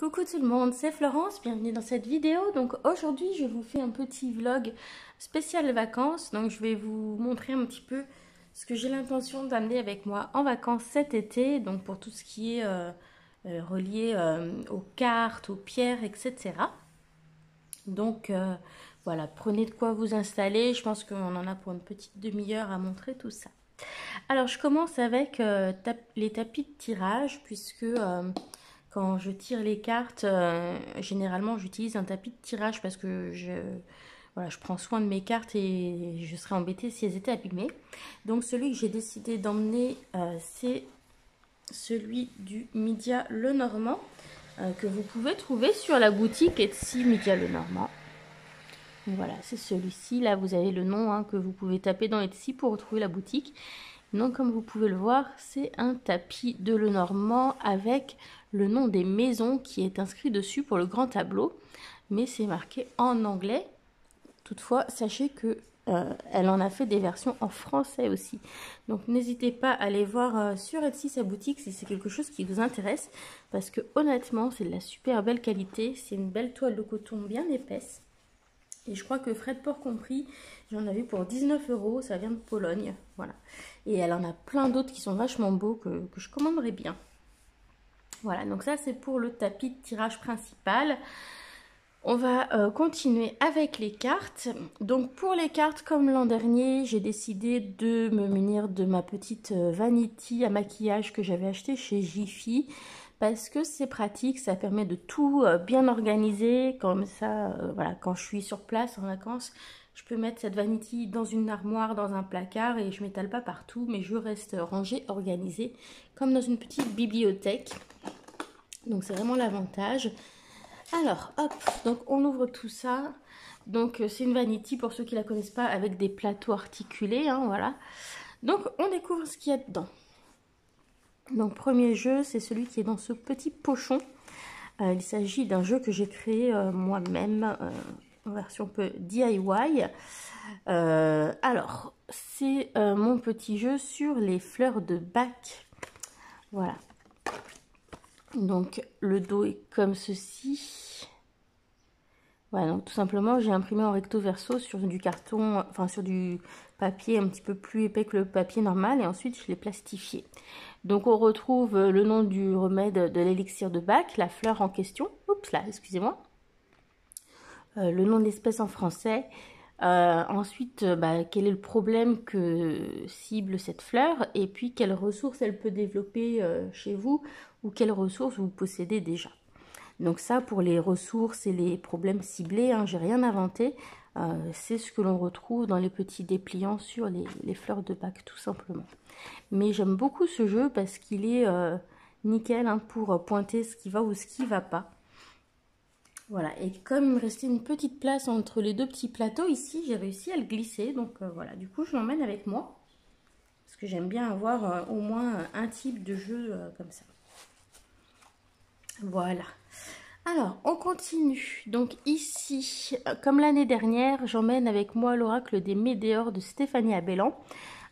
Coucou tout le monde, c'est Florence, bienvenue dans cette vidéo. Donc aujourd'hui je vous fais un petit vlog spécial vacances. Donc je vais vous montrer un petit peu ce que j'ai l'intention d'amener avec moi en vacances cet été. Donc pour tout ce qui est relié aux cartes, aux pierres, etc. Donc voilà, prenez de quoi vous installer. Je pense qu'on en a pour une petite demi-heure à montrer tout ça. Alors je commence avec les tapis de tirage puisque... quand je tire les cartes, généralement j'utilise un tapis de tirage parce que je prends soin de mes cartes et je serais embêtée si elles étaient abîmées. Donc celui que j'ai décidé d'emmener, c'est celui du Media Lenormand que vous pouvez trouver sur la boutique Etsy Media Lenormand. Voilà, c'est celui-ci. Là, vous avez le nom que vous pouvez taper dans Etsy pour retrouver la boutique. Donc, comme vous pouvez le voir, c'est un tapis de Lenormand avec le nom des maisons qui est inscrit dessus pour le grand tableau. Mais c'est marqué en anglais. Toutefois, sachez que elle en a fait des versions en français aussi. Donc, n'hésitez pas à aller voir sur Etsy sa boutique si c'est quelque chose qui vous intéresse. Parce que honnêtement, c'est de la super belle qualité. C'est une belle toile de coton bien épaisse. Et je crois que frais de port compris, j'en ai vu pour 19 €, ça vient de Pologne, voilà. Et elle en a plein d'autres qui sont vachement beaux que je commanderais bien. Voilà, donc ça c'est pour le tapis de tirage principal. On va continuer avec les cartes. Donc pour les cartes, comme l'an dernier, j'ai décidé de me munir de ma petite vanity à maquillage que j'avais acheté chez Jiffy. Parce que c'est pratique, ça permet de tout bien organiser, comme ça, voilà, quand je suis sur place en vacances, je peux mettre cette vanity dans une armoire, dans un placard et je m'étale pas partout, mais je reste rangée, organisée, comme dans une petite bibliothèque. Donc c'est vraiment l'avantage. Alors, hop, donc on ouvre tout ça. Donc c'est une vanity pour ceux qui la connaissent pas, avec des plateaux articulés, voilà. Donc on découvre ce qu'il y a dedans. Donc premier jeu, c'est celui qui est dans ce petit pochon. Il s'agit d'un jeu que j'ai créé moi-même en version peu DIY. Alors, c'est mon petit jeu sur les fleurs de Bach. Voilà. Donc le dos est comme ceci. Voilà, donc tout simplement j'ai imprimé en recto verso sur du carton, enfin sur du papier un petit peu plus épais que le papier normal, et ensuite je l'ai plastifié. Donc on retrouve le nom du remède de l'élixir de Bach, la fleur en question, oups là, excusez-moi, le nom de l'espèce en français, ensuite quel est le problème que cible cette fleur, et puis quelles ressources elle peut développer chez vous, ou quelles ressources vous possédez déjà. Donc ça, pour les ressources et les problèmes ciblés, j'ai rien inventé. C'est ce que l'on retrouve dans les petits dépliants sur les fleurs de Bach, tout simplement. Mais j'aime beaucoup ce jeu parce qu'il est nickel pour pointer ce qui va ou ce qui ne va pas. Voilà, et comme il me restait une petite place entre les deux petits plateaux, ici, j'ai réussi à le glisser. Donc voilà, du coup, je l'emmène avec moi. Parce que j'aime bien avoir au moins un type de jeu comme ça. Voilà. Alors, on continue. Donc ici, comme l'année dernière, j'emmène avec moi l'oracle des Médéors de Stéphanie Abellan.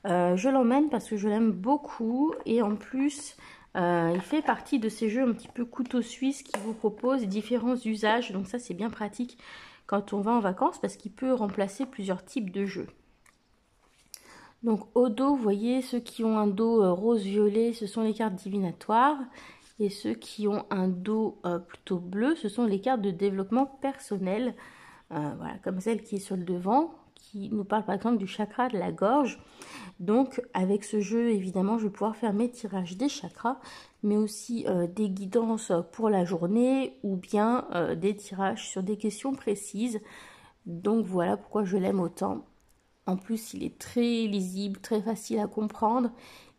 Je l'emmène parce que je l'aime beaucoup et en plus, il fait partie de ces jeux un petit peu couteau suisse qui vous proposent différents usages. Donc ça, c'est bien pratique quand on va en vacances parce qu'il peut remplacer plusieurs types de jeux. Donc au dos, vous voyez, ceux qui ont un dos rose-violet, ce sont les cartes divinatoires. Et ceux qui ont un dos plutôt bleu, ce sont les cartes de développement personnel. Voilà, comme celle qui est sur le devant, qui nous parle par exemple du chakra de la gorge. Donc avec ce jeu, évidemment, je vais pouvoir faire mes tirages des chakras, mais aussi des guidances pour la journée ou bien des tirages sur des questions précises. Donc voilà pourquoi je l'aime autant. En plus, il est très lisible, très facile à comprendre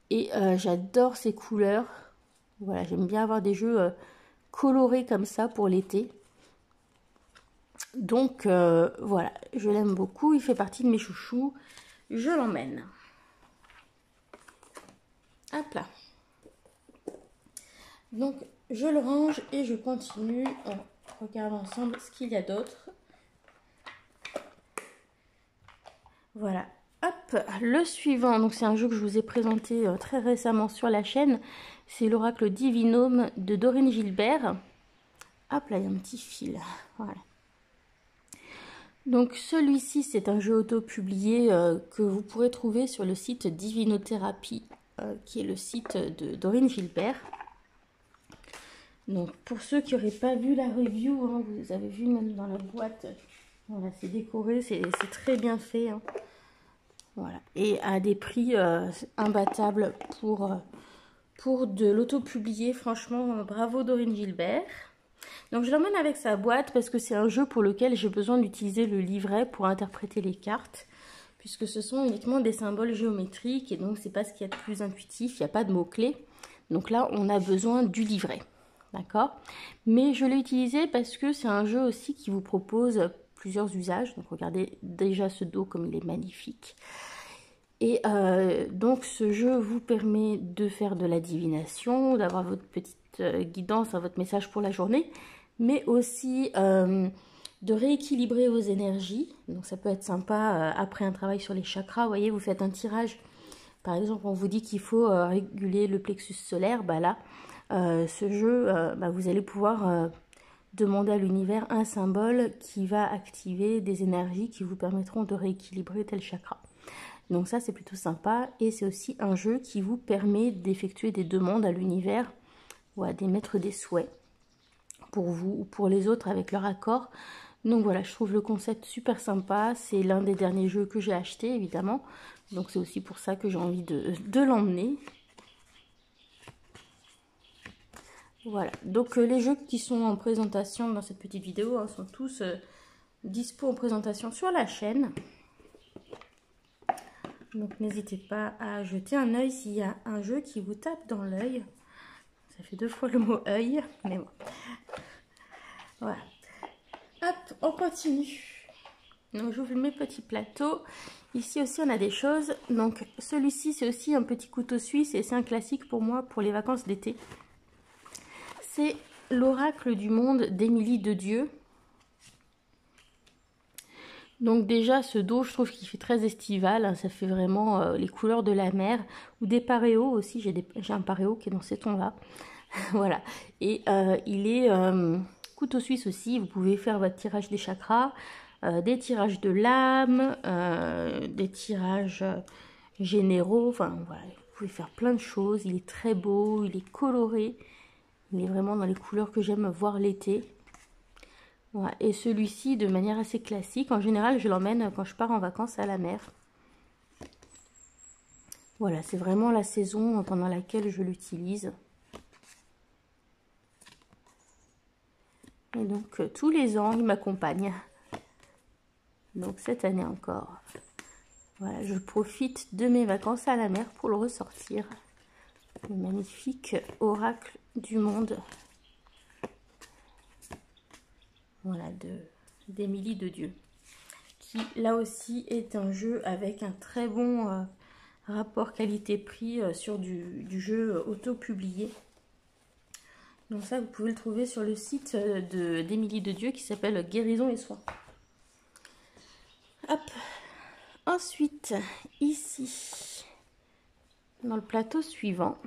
et j'adore ses couleurs. Voilà, j'aime bien avoir des jeux colorés comme ça pour l'été. Donc voilà, je l'aime beaucoup. Il fait partie de mes chouchous. Je l'emmène. Hop là. Donc je le range et je continue. On regarde ensemble ce qu'il y a d'autre. Voilà. Hop, le suivant, donc c'est un jeu que je vous ai présenté très récemment sur la chaîne. C'est l'oracle Divinome de Dorine Gilbert. Hop là, il y a un petit fil. Voilà. Donc celui-ci, c'est un jeu auto-publié que vous pourrez trouver sur le site Divinothérapie, qui est le site de Dorine Gilbert. Donc pour ceux qui n'auraient pas vu la review, hein, vous avez vu même dans la boîte, voilà, c'est décoré, c'est très bien fait. Hein. Voilà. Et à des prix imbattables pour de l'auto-publié. Franchement, bravo Dorine Gilbert. Donc je l'emmène avec sa boîte parce que c'est un jeu pour lequel j'ai besoin d'utiliser le livret pour interpréter les cartes. Puisque ce sont uniquement des symboles géométriques et donc c'est pas ce qu'il y a de plus intuitif, il n'y a pas de mots-clés. Donc là, on a besoin du livret. D'accord? Mais je l'ai utilisé parce que c'est un jeu aussi qui vous propose plusieurs usages. Donc regardez déjà ce dos comme il est magnifique. Et donc ce jeu vous permet de faire de la divination, d'avoir votre petite guidance, votre message pour la journée, mais aussi de rééquilibrer vos énergies. Donc ça peut être sympa après un travail sur les chakras. Vous voyez, vous faites un tirage. Par exemple, on vous dit qu'il faut réguler le plexus solaire. Bah là, ce jeu, vous allez pouvoir demander à l'univers un symbole qui va activer des énergies qui vous permettront de rééquilibrer tel chakra. Donc ça, c'est plutôt sympa. Et c'est aussi un jeu qui vous permet d'effectuer des demandes à l'univers ou à d'émettre des souhaits pour vous ou pour les autres avec leur accord. Donc voilà, je trouve le concept super sympa. C'est l'un des derniers jeux que j'ai acheté, évidemment. Donc c'est aussi pour ça que j'ai envie de l'emmener. Voilà, donc les jeux qui sont en présentation dans cette petite vidéo hein, sont tous dispo en présentation sur la chaîne. Donc n'hésitez pas à jeter un œil s'il y a un jeu qui vous tape dans l'œil. Ça fait 2 fois le mot œil, mais bon. Voilà. Hop, on continue. Donc j'ouvre mes petits plateaux. Ici aussi on a des choses. Donc celui-ci c'est aussi un petit couteau suisse et c'est un classique pour moi pour les vacances d'été. C'est l'oracle du monde d'Émilie de Dieu. Donc déjà ce dos je trouve qu'il fait très estival, hein, ça fait vraiment les couleurs de la mer ou des paréos aussi, j'ai un paréo qui est dans ces tons là. Voilà, et il est couteau suisse aussi, vous pouvez faire votre tirage des chakras, des tirages de l'âme, des tirages généraux, enfin voilà, vous pouvez faire plein de choses, il est très beau, il est coloré, il est vraiment dans les couleurs que j'aime voir l'été. Voilà. Et celui-ci, de manière assez classique, en général, je l'emmène quand je pars en vacances à la mer. Voilà, c'est vraiment la saison pendant laquelle je l'utilise. Et donc, tous les ans, il m'accompagne. Donc, cette année encore. Voilà, je profite de mes vacances à la mer pour le ressortir. Le magnifique oracle du monde. Voilà, d'Émilie de Dieu. Qui, là aussi, est un jeu avec un très bon rapport qualité-prix sur du jeu auto-publié. Donc ça, vous pouvez le trouver sur le site d'Émilie de Dieu qui s'appelle Guérison et Soins. Hop. Ensuite, ici, dans le plateau suivant,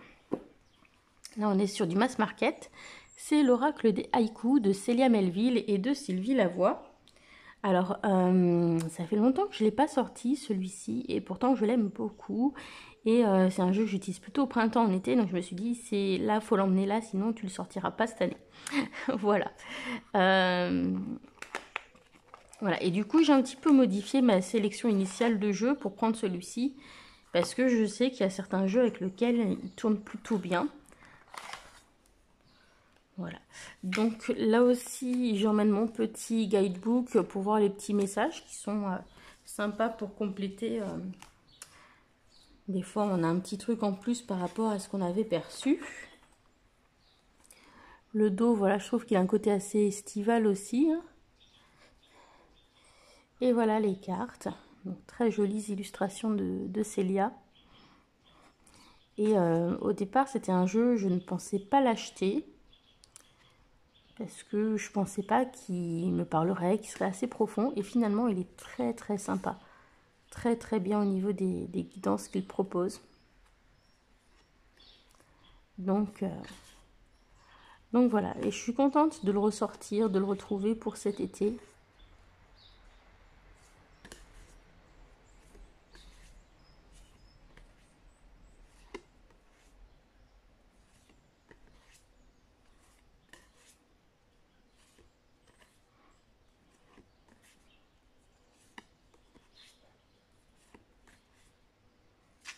là on est sur du mass market. C'est l'oracle des haïkus de Célia Melville et de Sylvie Lavoie. Alors, ça fait longtemps que je ne l'ai pas sorti, celui-ci, et pourtant je l'aime beaucoup. Et c'est un jeu que j'utilise plutôt au printemps, en été, donc je me suis dit, c'est là, faut l'emmener là, sinon tu ne le sortiras pas cette année. Voilà. Voilà, et du coup, j'ai un petit peu modifié ma sélection initiale de jeux pour prendre celui-ci, parce que je sais qu'il y a certains jeux avec lesquels il tourne plutôt bien. Voilà, donc là aussi j'emmène mon petit guidebook pour voir les petits messages qui sont sympas pour compléter. Des fois on a un petit truc en plus par rapport à ce qu'on avait perçu. Le dos, voilà, je trouve qu'il a un côté assez estival aussi. Hein. Et voilà les cartes, donc très jolies illustrations de Célia. Et au départ c'était un jeu, je ne pensais pas l'acheter. Parce que je pensais pas qu'il me parlerait, qu'il serait assez profond. Et finalement, il est très très sympa. Très très bien au niveau des guidances qu'il propose. Donc, Donc voilà, et je suis contente de le ressortir, de le retrouver pour cet été.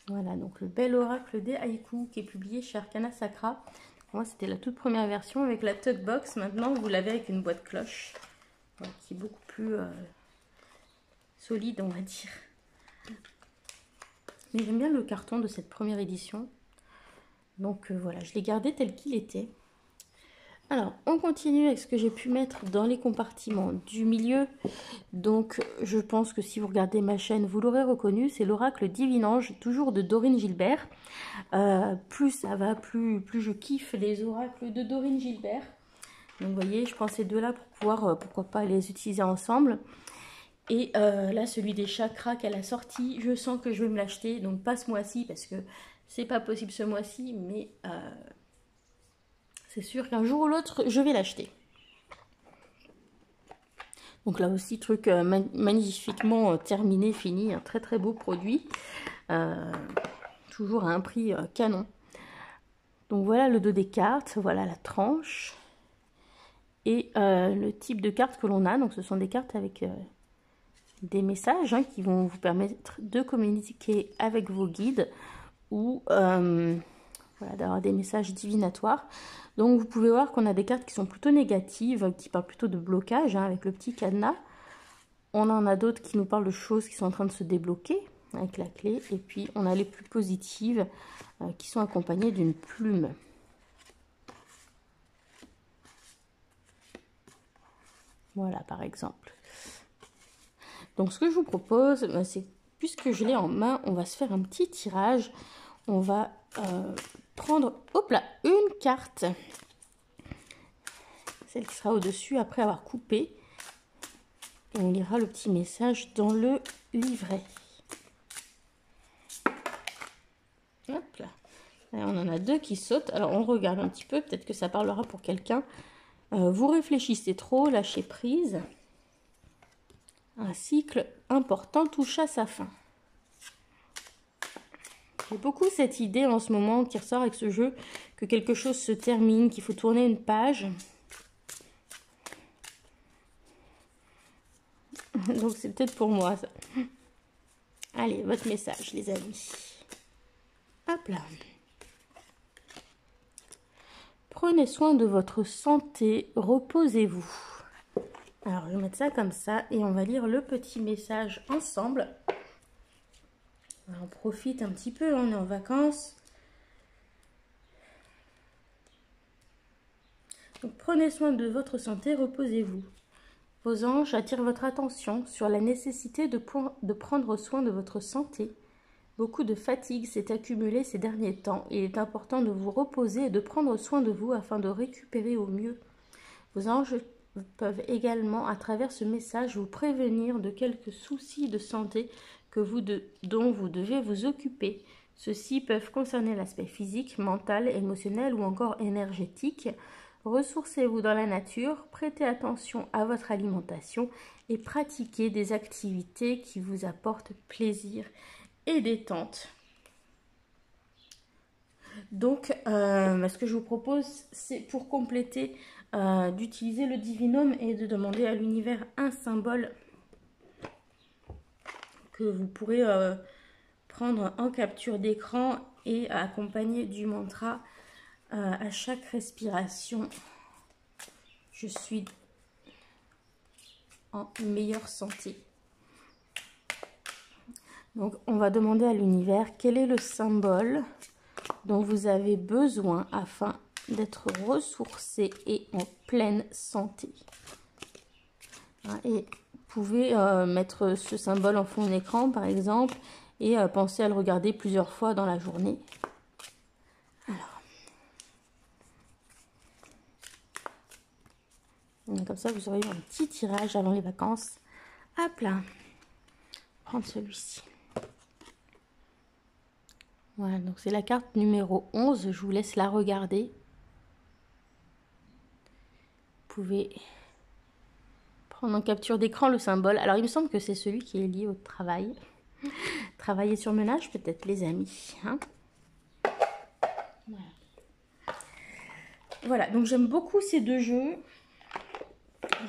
Voilà, donc le bel oracle des haïkus qui est publié chez Arcana Sacra. Moi, c'était la toute première version avec la tuck box. Maintenant, vous l'avez avec une boîte cloche, qui est beaucoup plus solide, on va dire. Mais j'aime bien le carton de cette première édition. Donc voilà, je l'ai gardé tel qu'il était. Alors, on continue avec ce que j'ai pu mettre dans les compartiments du milieu. Donc, je pense que si vous regardez ma chaîne, vous l'aurez reconnu. C'est l'oracle Divinange, toujours de Dorine Gilbert. Plus ça va, plus je kiffe les oracles de Dorine Gilbert. Donc, vous voyez, je prends ces deux-là pour pouvoir, pourquoi pas, les utiliser ensemble. Et là, celui des chakras qu'elle a sorti, je sens que je vais me l'acheter. Donc, pas ce mois-ci, parce que c'est pas possible ce mois-ci, mais... c'est sûr qu'un jour ou l'autre, je vais l'acheter. Donc là aussi, truc magnifiquement terminé, fini. Un très très beau produit. Toujours à un prix canon. Donc voilà le dos des cartes. Voilà la tranche. Et le type de carte que l'on a. Donc ce sont des cartes avec des messages qui vont vous permettre de communiquer avec vos guides. Ou... voilà, d'avoir des messages divinatoires. Donc vous pouvez voir qu'on a des cartes qui sont plutôt négatives, qui parlent plutôt de blocage, avec le petit cadenas. On en a d'autres qui nous parlent de choses qui sont en train de se débloquer avec la clé. Et puis on a les plus positives qui sont accompagnées d'une plume. Voilà par exemple. Donc ce que je vous propose, c'est, puisque je l'ai en main, on va se faire un petit tirage. On va prendre, hop là, une carte, celle qui sera au-dessus après avoir coupé, et on lira le petit message dans le livret. Hop là. Alors, on en a deux qui sautent, alors on regarde un petit peu, peut-être que ça parlera pour quelqu'un. Vous réfléchissez trop, lâchez prise. Un cycle important touche à sa fin. J'ai beaucoup cette idée en ce moment qui ressort avec ce jeu, que quelque chose se termine, qu'il faut tourner une page. Donc c'est peut-être pour moi ça. Allez, votre message les amis. Hop là. Prenez soin de votre santé, reposez-vous. Alors je vais mettre ça comme ça et on va lire le petit message ensemble. On profite un petit peu, on est en vacances. Donc, prenez soin de votre santé, reposez-vous. Vos anges attirent votre attention sur la nécessité de prendre soin de votre santé. Beaucoup de fatigue s'est accumulée ces derniers temps. Il est important de vous reposer et de prendre soin de vous afin de récupérer au mieux. Vos anges peuvent également, à travers ce message, vous prévenir de quelques soucis de santé dont vous devez vous occuper. Ceux-ci peuvent concerner l'aspect physique, mental, émotionnel ou encore énergétique. Ressourcez-vous dans la nature, prêtez attention à votre alimentation et pratiquez des activités qui vous apportent plaisir et détente. Donc, ce que je vous propose, c'est pour compléter, d'utiliser le divinome et de demander à l'univers un symbole que vous pourrez prendre en capture d'écran et accompagner du mantra à chaque respiration. Je suis en meilleure santé. Donc on va demander à l'univers quel est le symbole dont vous avez besoin afin d'être ressourcé et en pleine santé. Et vous pouvez mettre ce symbole en fond d'écran par exemple et penser à le regarder plusieurs fois dans la journée. Alors, comme ça vous aurez eu un petit tirage avant les vacances. Hop là, prendre celui-ci. Voilà, donc c'est la carte numéro 11, je vous laisse la regarder. pouvez prendre en capture d'écran le symbole. Alors, il me semble que c'est celui qui est lié au travail. Travailler sur ménage, peut-être, les amis. Hein, voilà. Voilà, donc j'aime beaucoup ces deux jeux.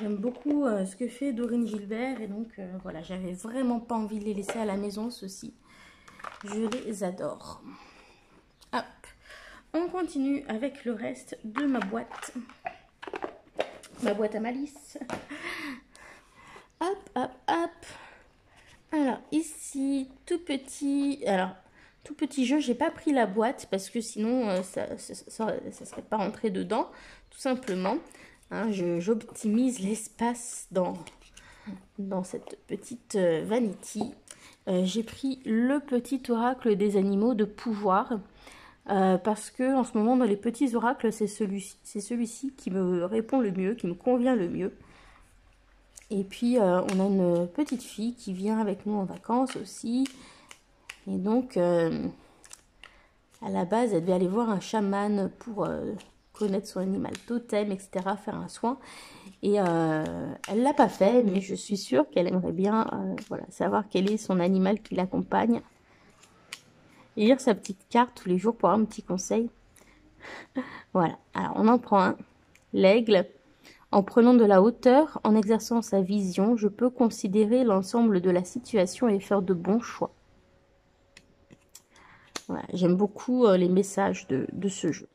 J'aime beaucoup ce que fait Dorine Gilbert. Et donc, voilà, j'avais vraiment pas envie de les laisser à la maison, ceux-ci. Je les adore. Hop. On continue avec le reste de ma boîte. Ma boîte à malice. Hop, hop, hop. Alors, ici, tout petit... Alors, tout petit jeu, j'ai pas pris la boîte parce que sinon, ça serait pas rentré dedans, tout simplement. Hein, j'optimise l'espace dans cette petite vanity. J'ai pris le petit oracle des animaux de pouvoir. Parce que en ce moment, dans les petits oracles, c'est celui-ci qui me répond le mieux, qui me convient le mieux. Et puis, on a une petite fille qui vient avec nous en vacances aussi. Et donc, à la base, elle devait aller voir un chaman pour connaître son animal totem, etc., faire un soin. Et elle ne l'a pas fait, mais je suis sûre qu'elle aimerait bien voilà, savoir quel est son animal qui l'accompagne. Et lire sa petite carte tous les jours pour avoir un petit conseil. Voilà, alors on en prend un. L'aigle. En prenant de la hauteur, en exerçant sa vision, je peux considérer l'ensemble de la situation et faire de bons choix. Voilà, j'aime beaucoup les messages de ce jeu.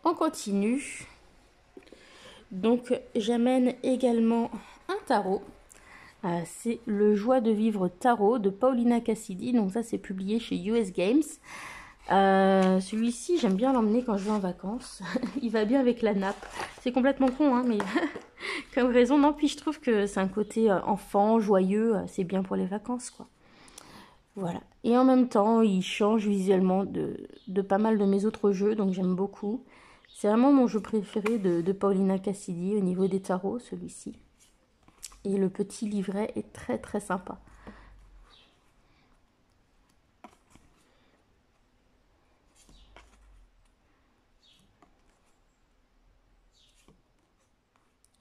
On continue. Donc, j'amène également un tarot. C'est le Joie de vivre tarot de Paulina Cassidy. Donc ça, c'est publié chez US Games. Celui-ci, j'aime bien l'emmener quand je vais en vacances. Il va bien avec la nappe. C'est complètement con, hein, mais comme raison. Non, puis je trouve que c'est un côté enfant, joyeux. C'est bien pour les vacances, quoi. Voilà. Et en même temps, il change visuellement de pas mal de mes autres jeux. Donc j'aime beaucoup. C'est vraiment mon jeu préféré de Paulina Cassidy au niveau des tarots, celui-ci. Et le petit livret est très très sympa.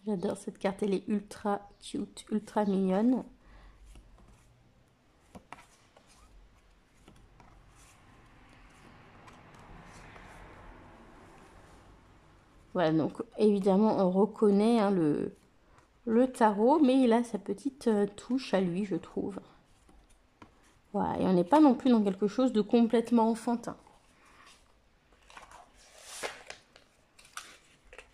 J'adore cette carte, elle est ultra cute, ultra mignonne. Voilà, donc évidemment on reconnaît hein, le tarot, mais il a sa petite touche à lui, je trouve. Voilà, et on n'est pas non plus dans quelque chose de complètement enfantin.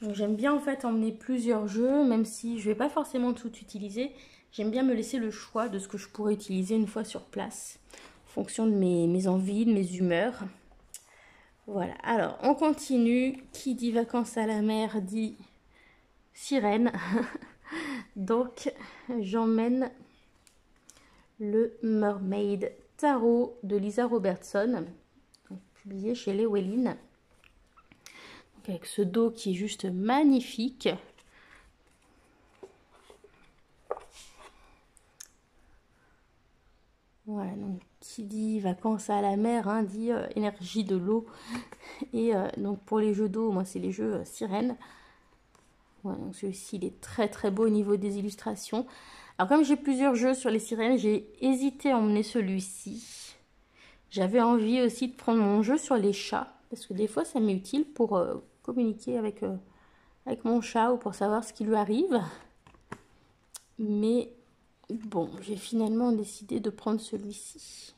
J'aime bien en fait emmener plusieurs jeux, même si je ne vais pas forcément tout utiliser. J'aime bien me laisser le choix de ce que je pourrais utiliser une fois sur place, en fonction de mes envies, de mes humeurs. Voilà, alors on continue. Qui dit vacances à la mer dit sirène. Donc j'emmène le Mermaid Tarot de Lisa Robertson, publié chez Llewellyn. Avec ce dos qui est juste magnifique. Voilà, donc qui dit vacances à la mer, hein, dit énergie de l'eau. Et donc pour les jeux d'eau, moi c'est les jeux sirènes. Voilà, donc celui-ci il est très très beau au niveau des illustrations. Alors comme j'ai plusieurs jeux sur les sirènes, j'ai hésité à emmener celui-ci. J'avais envie aussi de prendre mon jeu sur les chats, parce que des fois ça m'est utile pour communiquer avec mon chat ou pour savoir ce qui lui arrive. Mais bon, j'ai finalement décidé de prendre celui-ci.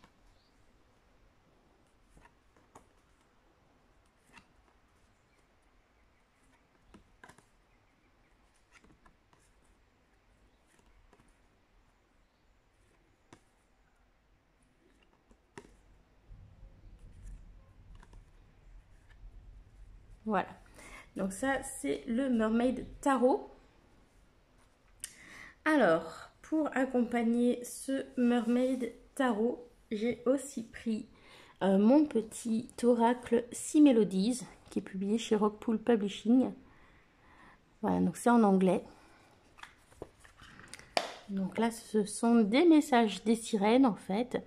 Voilà. Donc ça, c'est le Mermaid Tarot. Alors, pour accompagner ce Mermaid Tarot, j'ai aussi pris mon petit oracle 6 Melodies, qui est publié chez Rockpool Publishing. Voilà, donc c'est en anglais. Donc là, ce sont des messages des sirènes, en fait.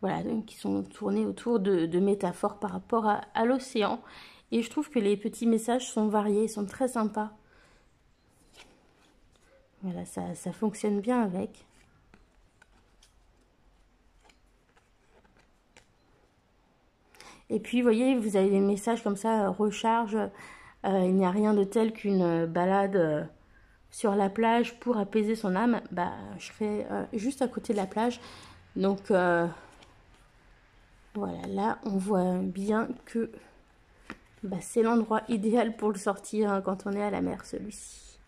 Voilà, donc qui sont tournés autour de métaphores par rapport à l'océan. Et je trouve que les petits messages sont variés, sont très sympas. Voilà, ça fonctionne bien avec. Et puis, vous voyez, vous avez des messages comme ça, recharge. Il n'y a rien de tel qu'une balade sur la plage pour apaiser son âme. Bah, je serai juste à côté de la plage. Donc, voilà, là, on voit bien que bah, c'est l'endroit idéal pour le sortir hein, quand on est à la mer, celui-ci.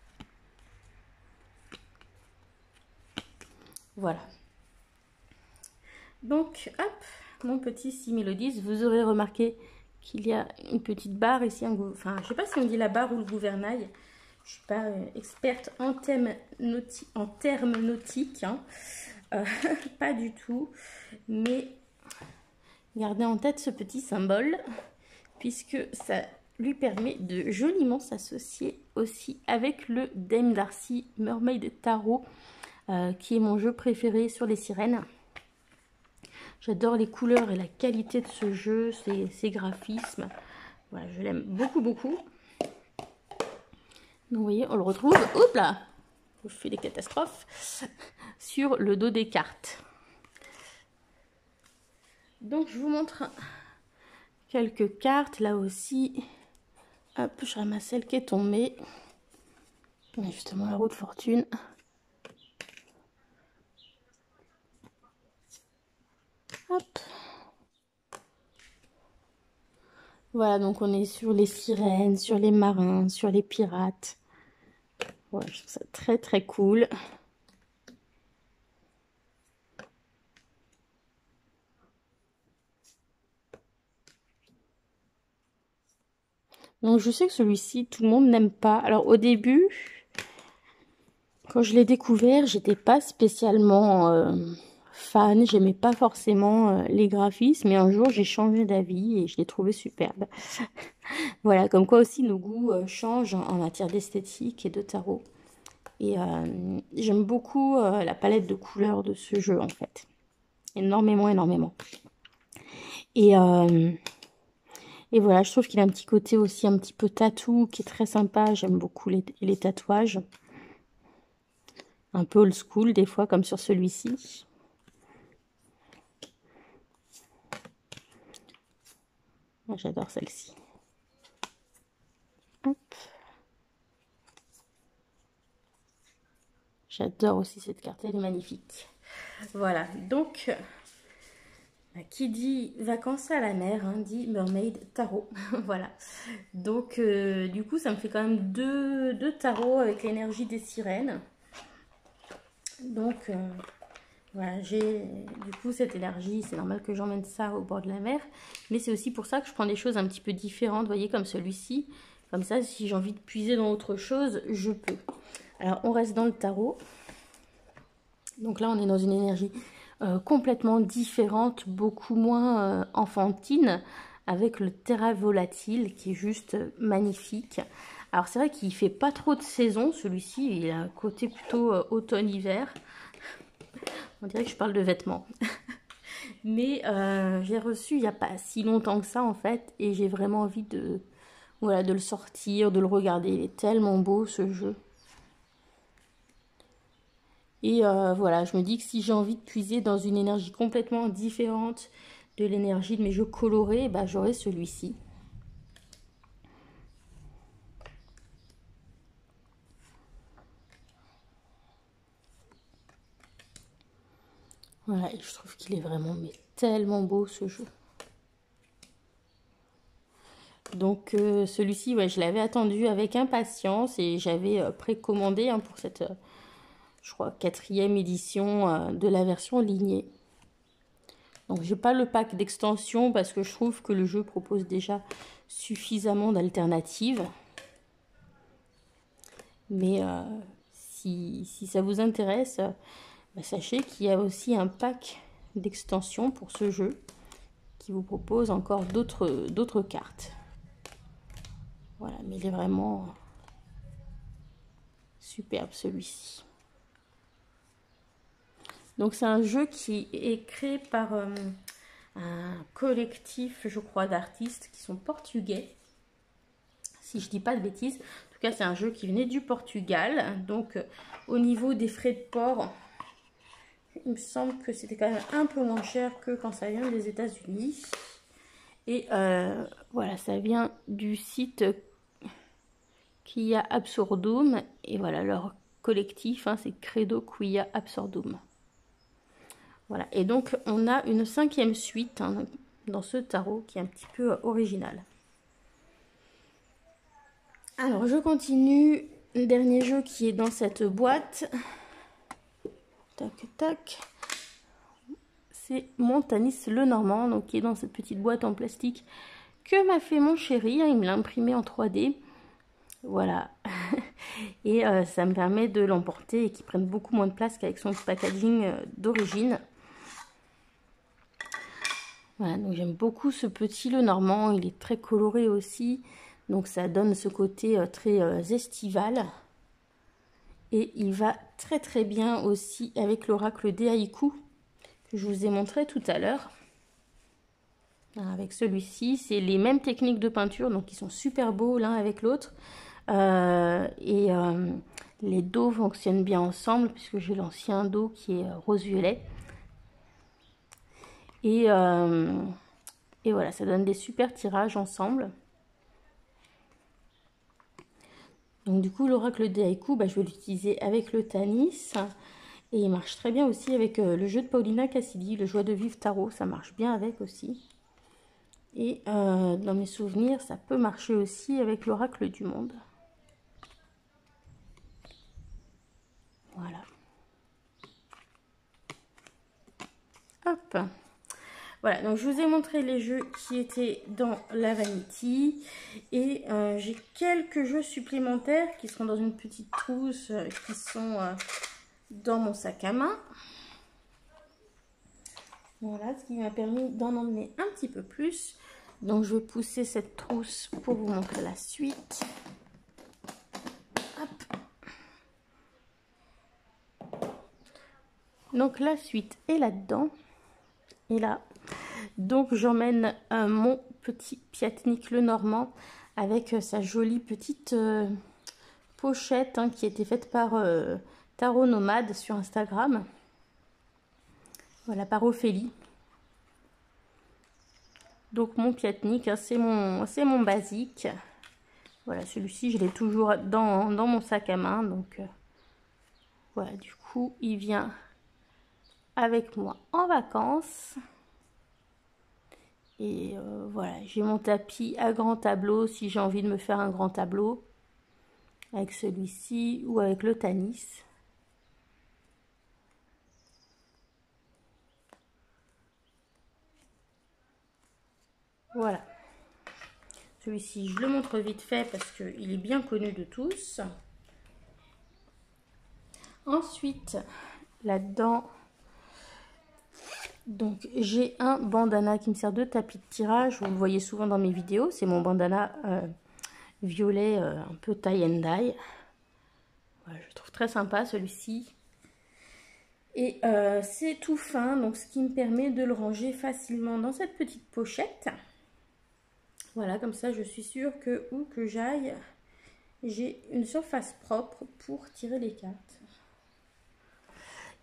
Voilà. Donc, hop, mon petit Simélodis, vous aurez remarqué qu'il y a une petite barre ici. Enfin, je sais pas si on dit la barre ou le gouvernail. Je suis pas experte en termes nautiques. Hein. Pas du tout. Mais gardez en tête ce petit symbole, puisque ça lui permet de joliment s'associer aussi avec le Dame Darcy Mermaid Tarot, qui est mon jeu préféré sur les sirènes. J'adore les couleurs et la qualité de ce jeu, ses graphismes. Voilà, je l'aime beaucoup, beaucoup. Donc, vous voyez, on le retrouve, hop là, je fais des catastrophes, sur le dos des cartes. Donc, je vous montre quelques cartes, là aussi. Hop, je ramasse celle qui est tombée. Justement, la roue de fortune. Hop. Voilà, donc on est sur les sirènes, sur les marins, sur les pirates. Voilà, je trouve ça très très cool. Donc je sais que celui-ci, tout le monde n'aime pas. Alors au début, quand je l'ai découvert, j'étais pas spécialement fan. J'aimais pas forcément les graphismes. Mais un jour, j'ai changé d'avis et je l'ai trouvé superbe. Voilà, comme quoi aussi nos goûts changent en matière d'esthétique et de tarot. Et j'aime beaucoup la palette de couleurs de ce jeu en fait. Énormément, énormément. Et voilà, je trouve qu'il a un petit côté aussi un petit peu tatou qui est très sympa. J'aime beaucoup les tatouages. Un peu old school des fois, comme sur celui-ci. J'adore celle-ci. J'adore aussi cette carte, elle est magnifique. Voilà, donc, qui dit vacances à la mer, hein, dit Mermaid Tarot. Voilà, donc du coup, ça me fait quand même deux tarots avec l'énergie des sirènes. Donc, voilà, j'ai du coup cette énergie, c'est normal que j'emmène ça au bord de la mer. Mais c'est aussi pour ça que je prends des choses un petit peu différentes, vous voyez, comme celui-ci. Comme ça, si j'ai envie de puiser dans autre chose, je peux. Alors, on reste dans le tarot. Donc là, on est dans une énergie complètement différente, beaucoup moins enfantine, avec le terra volatile qui est juste magnifique. Alors, c'est vrai qu'il ne fait pas trop de saison, celui-ci. Il a un côté plutôt automne-hiver. On dirait que je parle de vêtements. Mais j'ai reçu il n'y a pas si longtemps que ça, en fait. Et j'ai vraiment envie de, voilà, de le sortir, de le regarder. Il est tellement beau, ce jeu. Et voilà, je me dis que si j'ai envie de puiser dans une énergie complètement différente de l'énergie de mes jeux colorés, bah, j'aurai celui-ci. Voilà, et je trouve qu'il est vraiment mais tellement beau ce jeu. Donc celui-ci, ouais, je l'avais attendu avec impatience et j'avais précommandé hein, pour cette, je crois, 4e édition de la version lignée. Donc j'ai pas le pack d'extension parce que je trouve que le jeu propose déjà suffisamment d'alternatives. Mais si ça vous intéresse, bah, sachez qu'il y a aussi un pack d'extension pour ce jeu qui vous propose encore d'autres cartes. Voilà, mais il est vraiment superbe celui-ci. Donc c'est un jeu qui est créé par un collectif, je crois, d'artistes qui sont portugais. Si je dis pas de bêtises. De tout cas, c'est un jeu qui venait du Portugal. Donc, au niveau des frais de port, il me semble que c'était quand même un peu moins cher que quand ça vient des États-Unis. Et voilà, ça vient du site Quia Absurdum. Et voilà, leur collectif, hein, c'est Credo Quia Absurdum. Voilà, et donc on a une 5e suite, hein, dans ce tarot qui est un petit peu original. Alors, je continue. Le dernier jeu qui est dans cette boîte. Tac, tac. C'est mon Tanis Lenormand, donc qui est dans cette petite boîte en plastique que m'a fait mon chéri. Il me l'a imprimé en 3D. Voilà. Et ça me permet de l'emporter et qu'il prenne beaucoup moins de place qu'avec son packaging d'origine. Voilà, donc j'aime beaucoup ce petit Lenormand. Il est très coloré aussi. Donc ça donne ce côté très estival. Et il va très très bien aussi avec l'oracle des haïkus que je vous ai montré tout à l'heure. Avec celui-ci, c'est les mêmes techniques de peinture, donc ils sont super beaux l'un avec l'autre. Les dos fonctionnent bien ensemble puisque j'ai l'ancien dos qui est rose-violet. Et voilà, ça donne des super tirages ensemble. Donc du coup, l'oracle des haïkus, je vais l'utiliser avec le Tanis. Et il marche très bien aussi avec le jeu de Paulina Cassidy, le Joie de Vivre Tarot, ça marche bien avec aussi. Et dans mes souvenirs, ça peut marcher aussi avec l'oracle du monde. Voilà. Hop. Voilà, donc je vous ai montré les jeux qui étaient dans la Vanity. Et j'ai quelques jeux supplémentaires qui seront dans une petite trousse, qui sont dans mon sac à main. Voilà, ce qui m'a permis d'en emmener un petit peu plus. Donc je vais pousser cette trousse pour vous montrer la suite. Hop. Donc la suite est là-dedans. Et là, donc j'emmène mon petit Piatnik Lenormand avec sa jolie petite pochette, hein, qui a été faite par Tarot Nomade sur Instagram. Voilà, par Ophélie. Donc mon Piatnik, hein, c'est mon basique. Voilà, celui-ci je l'ai toujours dans mon sac à main. Donc voilà, du coup il vient avec moi en vacances. Et voilà, j'ai mon tapis à grand tableau si j'ai envie de me faire un grand tableau avec celui-ci ou avec le Tanis. Voilà. Celui-ci, je le montre vite fait parce qu'il est bien connu de tous. Ensuite, là-dedans, donc j'ai un bandana qui me sert de tapis de tirage. Vous le voyez souvent dans mes vidéos. C'est mon bandana violet, un peu tie and dye. Voilà, je le trouve très sympa celui-ci. Et c'est tout fin, donc ce qui me permet de le ranger facilement dans cette petite pochette. Voilà, comme ça je suis sûre que où que j'aille, j'ai une surface propre pour tirer les cartes.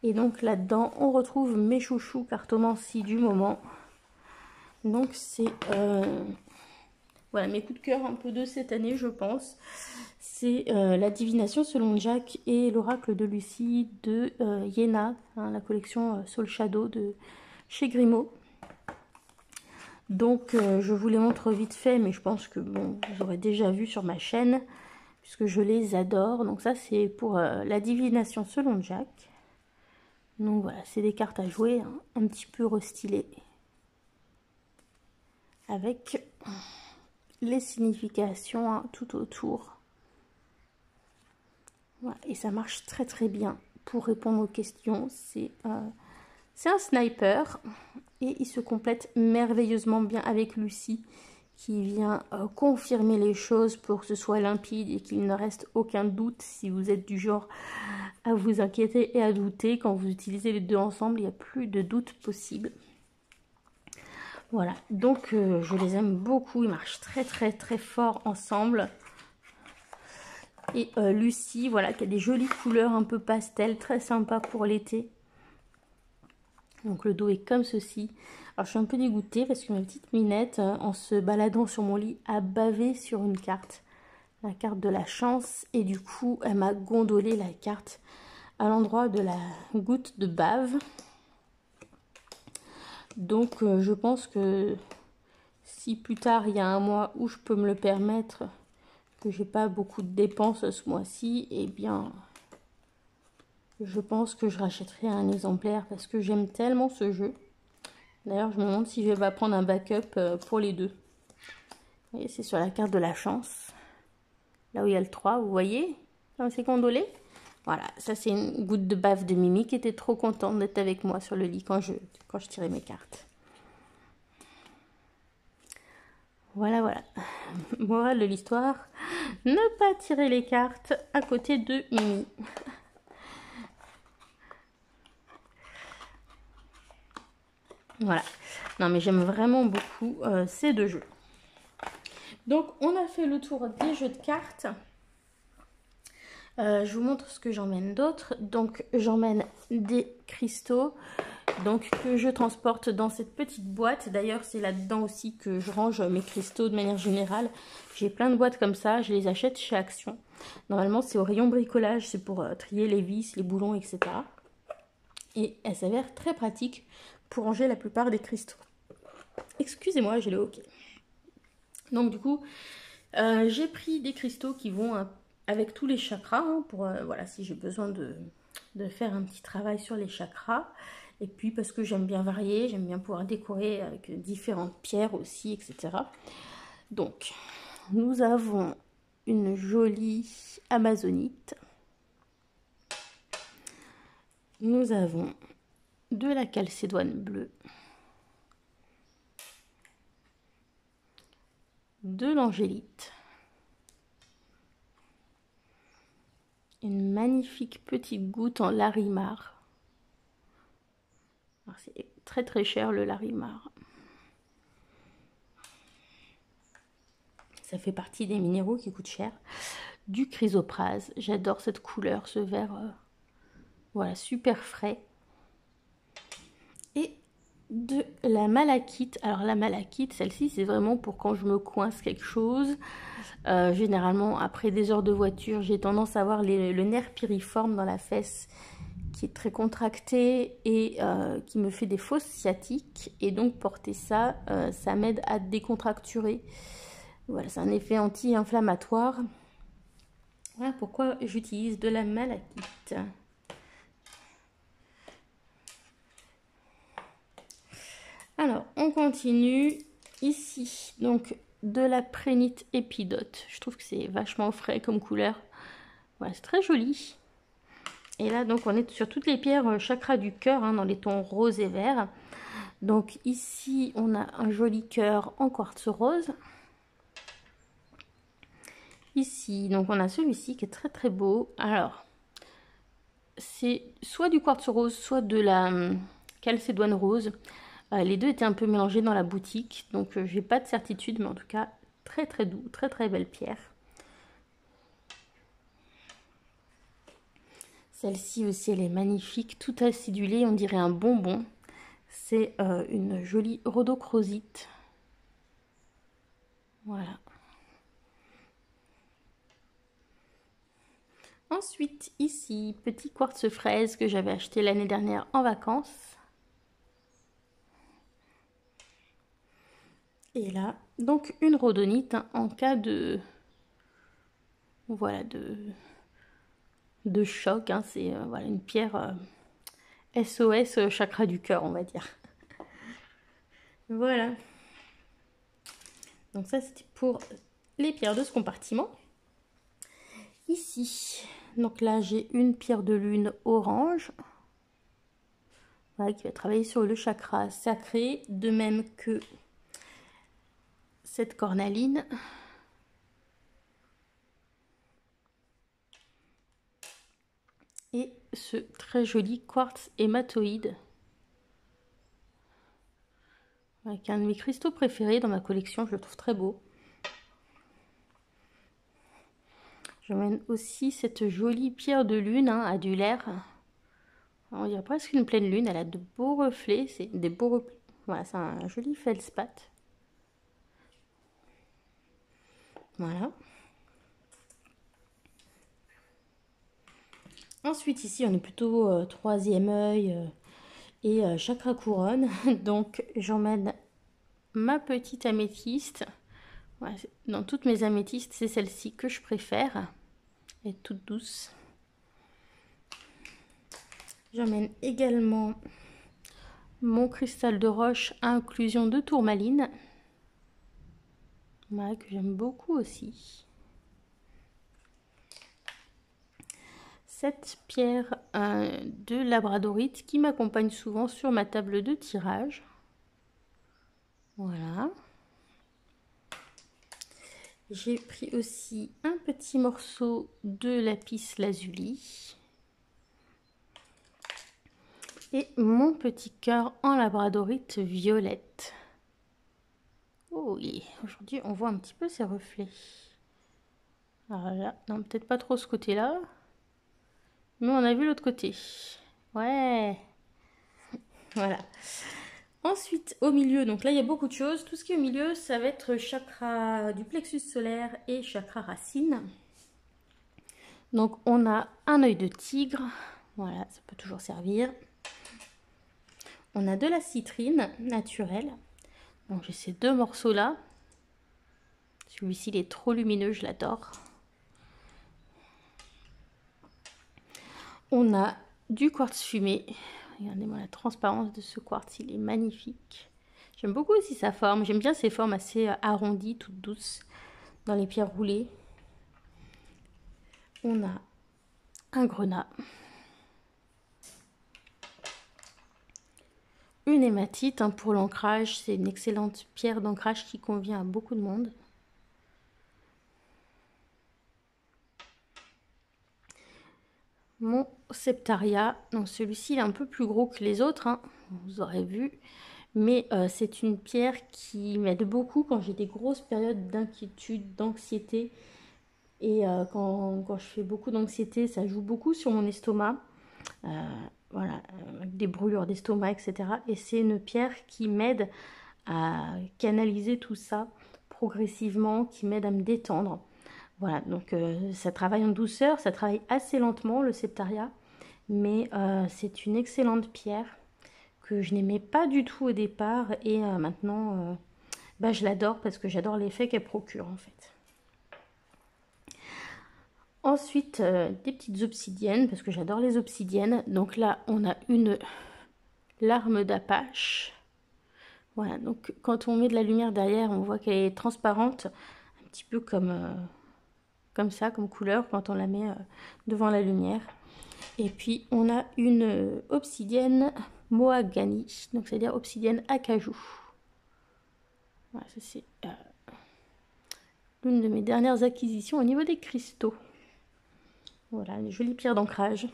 Et donc là-dedans, on retrouve mes chouchous cartomancie du moment. Donc c'est voilà, mes coups de cœur un peu de cette année, je pense. C'est la divination selon Jack et l'oracle de Lucie de Yéna, hein, la collection Soul Shadow de chez Grimaud. Donc je vous les montre vite fait, mais je pense que bon, vous aurez déjà vu sur ma chaîne, puisque je les adore. Donc ça c'est pour la divination selon Jack. Donc voilà, c'est des cartes à jouer, hein, un petit peu restylées, avec les significations, hein, tout autour. Voilà, et ça marche très très bien pour répondre aux questions. C'est un sniper et il se complète merveilleusement bien avec Lucie qui vient confirmer les choses pour que ce soit limpide et qu'il ne reste aucun doute. Si vous êtes du genre à vous inquiéter et à douter, quand vous utilisez les deux ensemble, il n'y a plus de doute possible. Voilà, donc je les aime beaucoup, ils marchent très très très fort ensemble. Et Lucie, voilà, qui a des jolies couleurs un peu pastel, très sympa pour l'été. Donc le dos est comme ceci. Alors je suis un peu dégoûtée parce que ma petite Minette, en se baladant sur mon lit, a bavé sur une carte. La carte de la chance. Et du coup, elle m'a gondolé la carte à l'endroit de la goutte de bave. Donc je pense que si plus tard il y a un mois où je peux me le permettre, que j'ai pas beaucoup de dépenses ce mois-ci, eh bien je pense que je rachèterai un exemplaire parce que j'aime tellement ce jeu. D'ailleurs je me demande si je vais pas prendre un backup pour les deux. Vous voyez, c'est sur la carte de la chance. Là où il y a le 3, vous voyez comme c'est condolé. Voilà, ça c'est une goutte de bave de Mimi qui était trop contente d'être avec moi sur le lit quand je tirais mes cartes. Voilà, voilà. Morale de l'histoire, ne pas tirer les cartes à côté de Mimi. Voilà. Non, mais j'aime vraiment beaucoup ces deux jeux. Donc, on a fait le tour des jeux de cartes. Je vous montre ce que j'emmène d'autre. Donc, j'emmène des cristaux. Donc, que je transporte dans cette petite boîte. D'ailleurs, c'est là-dedans aussi que je range mes cristaux de manière générale. J'ai plein de boîtes comme ça. Je les achète chez Action. Normalement, c'est au rayon bricolage. C'est pour trier les vis, les boulons, etc. Et elle s'avère très pratique pour ranger la plupart des cristaux. Excusez-moi, j'ai le hoquet. Donc, du coup, j'ai pris des cristaux qui vont avec tous les chakras. Hein, pour, voilà, si j'ai besoin de faire un petit travail sur les chakras. Et puis parce que j'aime bien varier, j'aime bien pouvoir décorer avec différentes pierres aussi, etc. Donc, nous avons une jolie amazonite. Nous avons de la calcédoine bleue. De l'angélite. Une magnifique petite goutte en larimar. C'est très très cher le larimar. Ça fait partie des minéraux qui coûtent cher. Du chrysoprase. J'adore cette couleur, ce vert. Voilà, super frais. Et de la malachite. Alors la malachite, celle-ci, c'est vraiment pour quand je me coince quelque chose. Généralement, après des heures de voiture, j'ai tendance à avoir le nerf piriforme dans la fesse qui est très contracté et qui me fait des fausses sciatiques. Et donc porter ça, ça m'aide à décontracturer. Voilà, c'est un effet anti-inflammatoire. Voilà pourquoi j'utilise de la malachite. Alors, on continue. Ici, donc, de la prénite épidote. Je trouve que c'est vachement frais comme couleur. Voilà, c'est très joli. Et là, donc, on est sur toutes les pierres chakra du cœur, hein, dans les tons rose et vert. Donc, ici, on a un joli cœur en quartz rose. Ici, donc, on a celui-ci qui est très, très beau. Alors, c'est soit du quartz rose, soit de la calcédoine rose. Les deux étaient un peu mélangés dans la boutique, donc j'ai pas de certitude, mais en tout cas, très, très doux, très, très belle pierre. Celle-ci aussi, elle est magnifique, tout acidulée, on dirait un bonbon. C'est une jolie rhodochrosite. Voilà. Ensuite, ici, petit quartz fraise que j'avais acheté l'année dernière en vacances. Et là, donc une rhodonite hein, en cas de... Voilà, de choc. Hein, c'est voilà, une pierre SOS chakra du cœur, on va dire. Voilà. Donc ça, c'était pour les pierres de ce compartiment. Ici, donc là, j'ai une pierre de lune orange. Voilà, qui va travailler sur le chakra sacré, de même que cette cornaline. Et ce très joli quartz hématoïde. Avec un de mes cristaux préférés dans ma collection, je le trouve très beau. J'emmène aussi cette jolie pierre de lune, hein, adulaire. On dirait presque une pleine lune, elle a de beaux reflets, c'est des beaux reflets. Voilà, c'est un joli feldspath. Voilà. Ensuite, ici, on est plutôt troisième œil et chakra couronne. Donc, j'emmène ma petite améthyste. Voilà, dans toutes mes améthystes, c'est celle-ci que je préfère. Elle est toute douce. J'emmène également mon cristal de roche à inclusion de tourmaline. Voilà, que j'aime beaucoup aussi. Cette pierre de labradorite qui m'accompagne souvent sur ma table de tirage. Voilà. J'ai pris aussi un petit morceau de lapis lazuli. Et mon petit cœur en labradorite violette. Oh oui, aujourd'hui on voit un petit peu ces reflets. Alors là, non, peut-être pas trop ce côté-là. Mais on a vu l'autre côté. Ouais. Voilà. Ensuite, au milieu, donc là il y a beaucoup de choses. Tout ce qui est au milieu, ça va être chakra du plexus solaire et chakra racine. Donc on a un œil de tigre. Voilà, ça peut toujours servir. On a de la citrine naturelle. Donc j'ai ces deux morceaux là. Celui-ci il est trop lumineux, je l'adore. On a du quartz fumé. Regardez-moi la transparence de ce quartz, il est magnifique. J'aime beaucoup aussi sa forme. J'aime bien ces formes assez arrondies, toutes douces, dans les pierres roulées. On a un grenat. Une hématite hein, pour l'ancrage. C'est une excellente pierre d'ancrage qui convient à beaucoup de monde. Mon septaria. Donc celui-ci il est un peu plus gros que les autres, hein, vous aurez vu. Mais c'est une pierre qui m'aide beaucoup quand j'ai des grosses périodes d'inquiétude, d'anxiété. Et quand je fais beaucoup d'anxiété, ça joue beaucoup sur mon estomac. Voilà, avec des brûlures d'estomac, etc. Et c'est une pierre qui m'aide à canaliser tout ça progressivement, qui m'aide à me détendre. Voilà, donc ça travaille en douceur, ça travaille assez lentement le septaria, mais c'est une excellente pierre que je n'aimais pas du tout au départ et maintenant je l'adore parce que j'adore l'effet qu'elle procure en fait. Ensuite, des petites obsidiennes, parce que j'adore les obsidiennes. Donc là, on a une larme d'apache. Voilà, donc quand on met de la lumière derrière, on voit qu'elle est transparente, un petit peu comme ça, comme couleur, quand on la met devant la lumière. Et puis, on a une obsidienne Mohagani, donc c'est-à-dire obsidienne acajou. Voilà, ça c'est l'une de mes dernières acquisitions au niveau des cristaux. Voilà, une jolie pierre d'ancrage.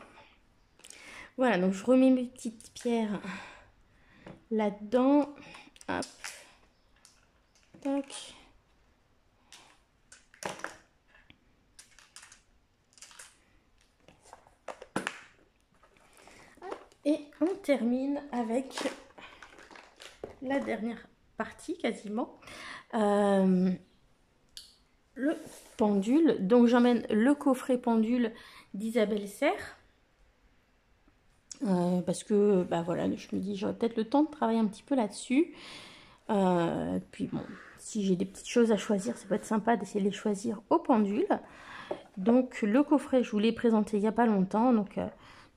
Voilà, donc je remets mes petites pierres là-dedans. Hop. Tac. Et on termine avec la dernière partie quasiment. Le pendule. Donc j'emmène le coffret pendule d'Isabelle Serre. Parce que voilà, je me dis j'aurais peut-être le temps de travailler un petit peu là-dessus. Puis bon, si j'ai des petites choses à choisir, ça peut être sympa d'essayer de les choisir au pendule. Donc le coffret, je vous l'ai présenté il n'y a pas longtemps. Donc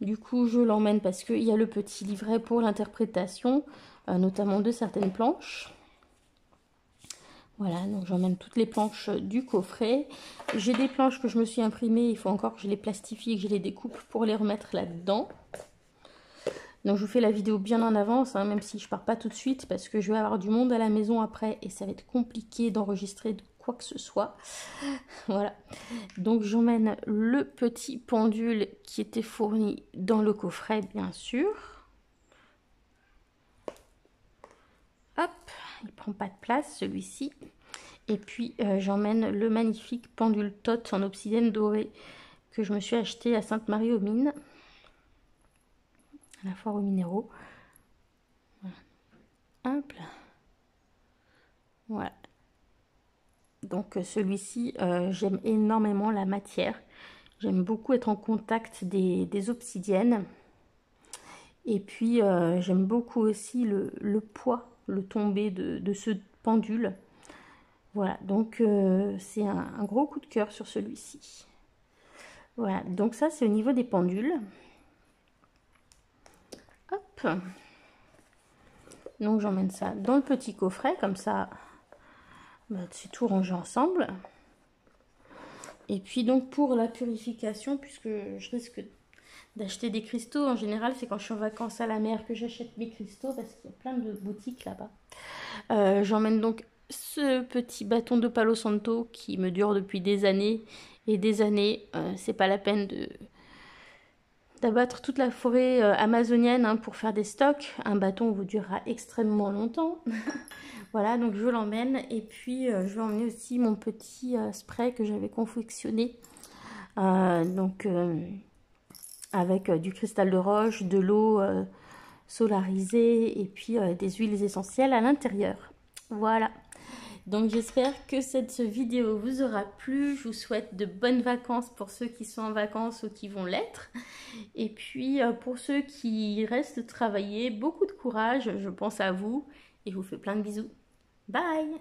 du coup, je l'emmène parce qu'il y a le petit livret pour l'interprétation, notamment de certaines planches. Voilà, donc j'emmène toutes les planches du coffret. J'ai des planches que je me suis imprimées, il faut encore que je les plastifie et que je les découpe pour les remettre là-dedans. Donc je vous fais la vidéo bien en avance, hein, même si je pars pas tout de suite, parce que je vais avoir du monde à la maison après et ça va être compliqué d'enregistrer quoi que ce soit. Voilà, donc j'emmène le petit pendule qui était fourni dans le coffret, bien sûr. Hop, il prend pas de place celui-ci. Et puis j'emmène le magnifique pendule Tot en obsidienne dorée que je me suis acheté à Sainte-Marie-aux-Mines, à la foire aux minéraux. Voilà. Hop là. Voilà. Donc celui-ci, j'aime énormément la matière. J'aime beaucoup être en contact des obsidiennes. Et puis j'aime beaucoup aussi le poids, le tombé de ce pendule. Voilà, donc c'est un gros coup de cœur sur celui-ci. Voilà, donc ça c'est au niveau des pendules. Hop. Donc j'emmène ça dans le petit coffret, comme ça c'est tout rangé ensemble. Et puis donc pour la purification, puisque je risque d'acheter des cristaux, en général c'est quand je suis en vacances à la mer que j'achète mes cristaux, parce qu'il y a plein de boutiques là-bas. J'emmène donc ce petit bâton de Palo Santo qui me dure depuis des années et des années. C'est pas la peine d'abattre toute la forêt amazonienne hein, pour faire des stocks. Un bâton vous durera extrêmement longtemps. Voilà, donc je l'emmène. Et puis je vais emmener aussi mon petit spray que j'avais confectionné. Avec du cristal de roche, de l'eau solarisée et puis des huiles essentielles à l'intérieur. Voilà. Donc j'espère que cette vidéo vous aura plu. Je vous souhaite de bonnes vacances pour ceux qui sont en vacances ou qui vont l'être. Et puis pour ceux qui restent travailler, beaucoup de courage. Je pense à vous et je vous fais plein de bisous. Bye!